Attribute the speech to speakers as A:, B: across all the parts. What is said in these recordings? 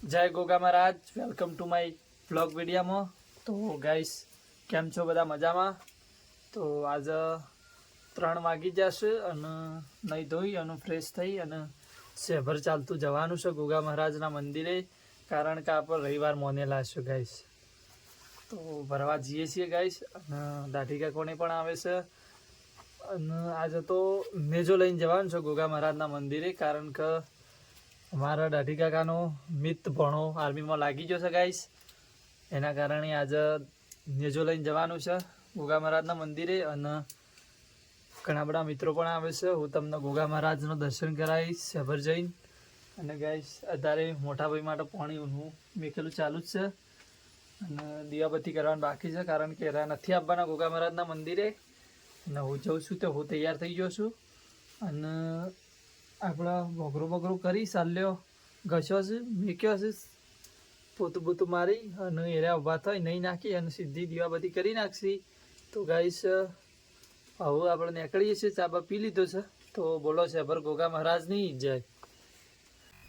A: જય ગોગા મહારાજ, welcome to my vlog વિડીયામાં. તો ગાઈસ, કેમ છો બધા? મજામાં? તો આજે 3 વાગી જશે અને નહીં ધોઈ અને ફ્રેશ થઈ અને શહેર ચાલતું જવાનું છે ગોગા મહારાજના મંદિરે, કારણ કે આપણે રવિવાર મોનેલા છે ગાઈસ. તો ભરવા જઈએ છીએ ગાઈસ, અને દાઢી કોને પણ આવે છે. અને આજે તો નેજો લઈને જવાનું છે ગોગા મહારાજના મંદિરે, કારણ કે અમારા દાઢી કાકાનો મિત ભણો આર્મીમાં લાગી ગયો છે ગાઈસ. એના કારણે આજે નેજો લઈને જવાનું છે ગોગા મહારાજના મંદિરે, અને ઘણા બધા મિત્રો પણ આવે છે. હું તમને ગોગા મહારાજનું દર્શન કરાવીશ સભર જઈને. અને ગાઈસ, અત્યારે મોટા ભાઈ માટે પાણી હું મેકેલું ચાલુ જ છે, અને દીવાબત્તી કરવાનું બાકી છે, કારણ કે એરા નથી આવવાના ગોગા મહારાજના મંદિરે. અને હું જઉં છું તો હું તૈયાર થઈ ગયો છું, અને આપણે બગરો કરી ચાલ્યો ઘસ્યો છે, મેક્યો છે, પોતું પોતું મારી અને એરા ઊભા થઈ નહીં નાખી અને સીધી દીવાબત્તી કરી નાખશી. તો ગાઈસ, હવે આપણે નીકળીએ છીએ. ચાબા પી લીધો છે, તો બોલો છે પર ગોગા મહારાજની જય.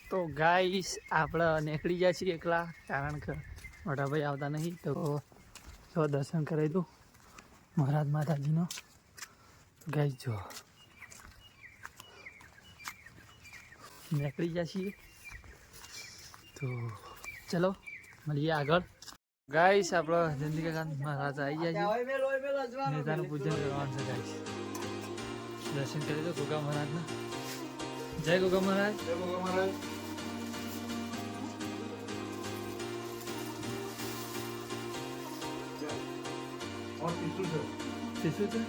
A: તો ગાઈસ, આપણે નીકળી ગયા છીએ એકલા, કારણ કે મોટા ભાઈ આવતા નહીં. તો દર્શન કરાવી દઉં મહારાજ માતાજીનો. ગાઈસ જો નીકળી ગયા છીએ, તો ચલો મળીએ આગળ. ગાઈસ, આપણો જિંદગીકાંત મહારાજ આવી ગયા છે, નેતાનું પૂજન કરવાનું છે ગાઈસ. દર્શન કરી દો ગોગા મહારાજના. જય ગોગા મહારાજ. જય ગોગા મહારાજ. ટીસુ છે.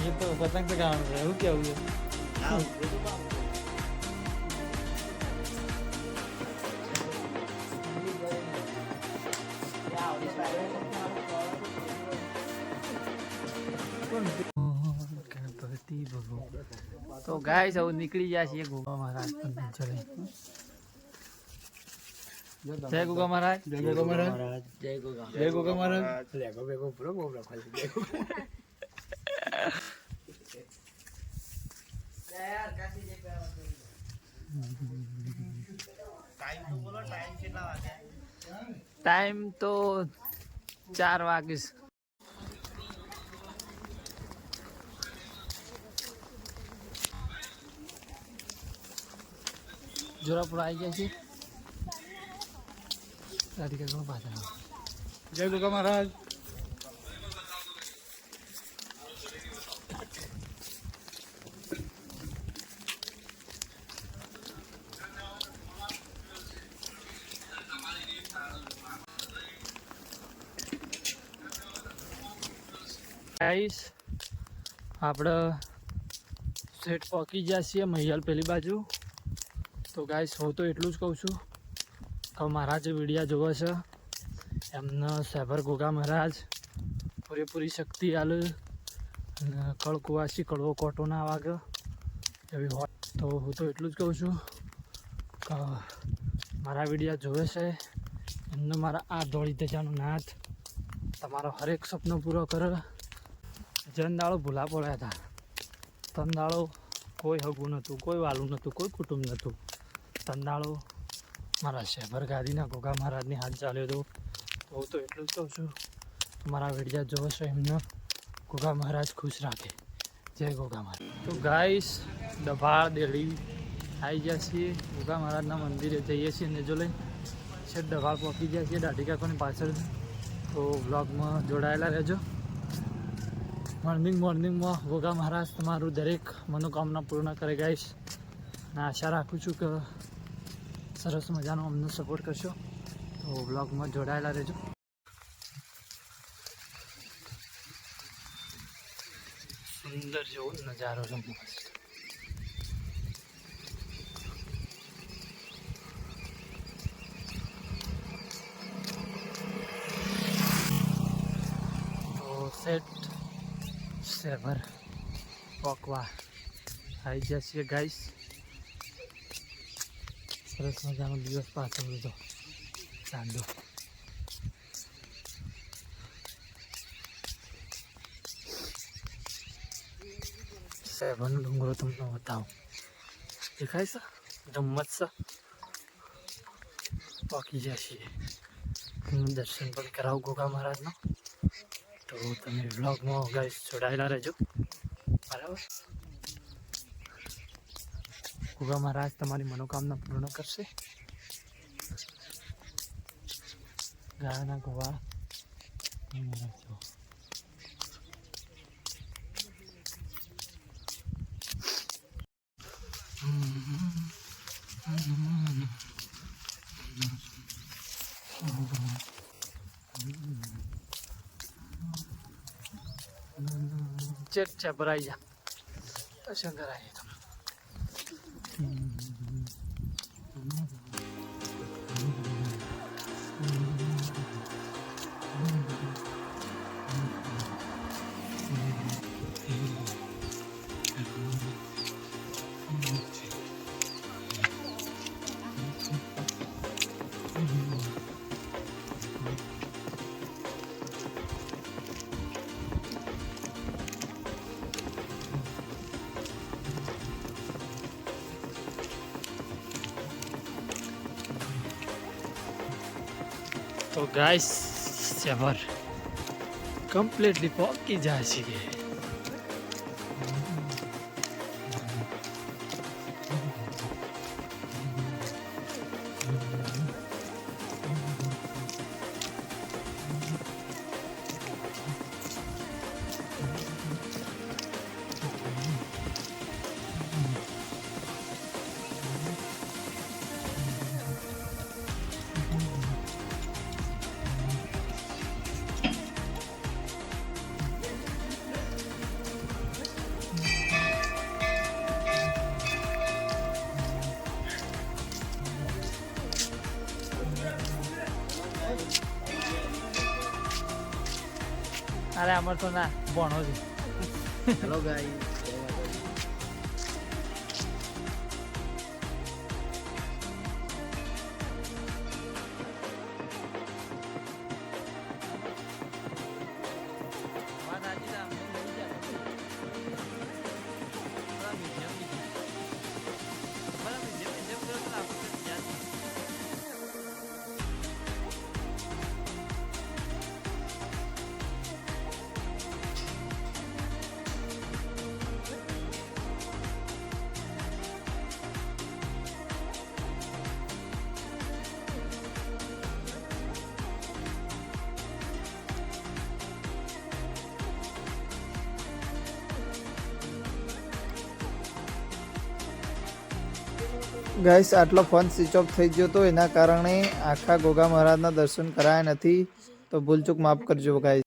A: ये तो पतंग पे काम है, वो क्या हुआ? तो गाइस, अब निकली जाए गोगा महाराज चले. जय गोगा महाराज. जय गोगा महाराज. जय गोगा. जय गोगा महाराज. लेगो बेगो पूरा बोल रखा है. जय गोगा. यार काशी जे पे टाइम तो बोलो, टाइम कितना वागे? टाइम तो 4 वागे. जोरापुर आई गया છે. गाड़ी का कौन बात है? जय गोगा महाराज. गाइस, આપણે સેટ પહોંચી ગયા છીએ મહિયાલ પેલી બાજુ. તો ગાઈસ, હું તો એટલું જ કહું છું કે મારા જે વિડીયા જોવે છે એમને સહેબર ગોગા મહારાજ પૂરેપૂરી શક્તિ આલે, અને કળકુવાસી કડવો કોટો ના વાગે એવી હોય. તો હું તો એટલું જ કહું છું કે મારા વિડીયા જોવે છે એમને મારા આ દોડી તેજાનો નાથ તમારો હરેક સપનો પૂરો કરે. જનદાળો ભૂલા પડ્યા હતા, તંદાળો કોઈ હગું નહોતું, કોઈ વાલું નહોતું, કોઈ કુટુંબ નહોતું. તંદાળો મારા શહેર ગાદીના ગોગા મહારાજની હાથ ચાલ્યો હતો. તો હું તો એટલું જ કહું છું, મારા વિડીયા જોવો છો એમને ગોગા મહારાજ ખુશ રાખે. જય ગોગા મહારાજ. તો ગાઈસ ડભાળ દેડી આવી ગયા છીએ ગોગા મહારાજના મંદિરે જઈએ છીએ ને જો લઈને છે ડભાળ પહોંચી ગયા છીએ દાઢી કાકોની પાછળ. તો વ્લોગમાં જોડાયેલા રહેજો. મોર્નિંગમાં ગોગા મહારાજ તમારું દરેક મનોકામના પૂર્ણ કરે ગાઈશ. અને આશા રાખું છું કે સરસ મજાનો અમને સપોર્ટ કરશો. તો વ્લોગમાં જોડાયેલા રહેજો. સુંદર જેવો નજારો છે મસ્ત. તો સેટ સેવર પોકવા આવી ગયા છીએ ગાઈસ. સરસ મજાનો દિવસ પાછળ લીધો ચાંદો. સેવન ડુંગરો તમને બતાવું. દેખાય છે ધમ્મત છે. પાકી જાય છીએ. દર્શન પણ કરાવું ગોગા મહારાજનો. તો તમે વ્લોગમાં ગાઈસ જોડાયેલા રહેજો. બરાબર. ગોગા મહારાજ તમારી મનોકામના પૂર્ણ કરશે. ગાયના ગોવા ચેક છે ભરાઈ જા દર્શન કરાવીએ તમે. તો ગાઈસ સેવર કમ્પ્લીટલી પહોંચી જાય છે. અરે અમાર તો ના ભણો છે. Hello guys. ગાઈસ આટલો ફોન સ્વિચ ઓફ થઈ ગયો તો એના કારણે આખા ગોગા મહારાજના દર્શન કરાયા નથી. તો ભૂલચૂક માફ કરજો ગાઈસ.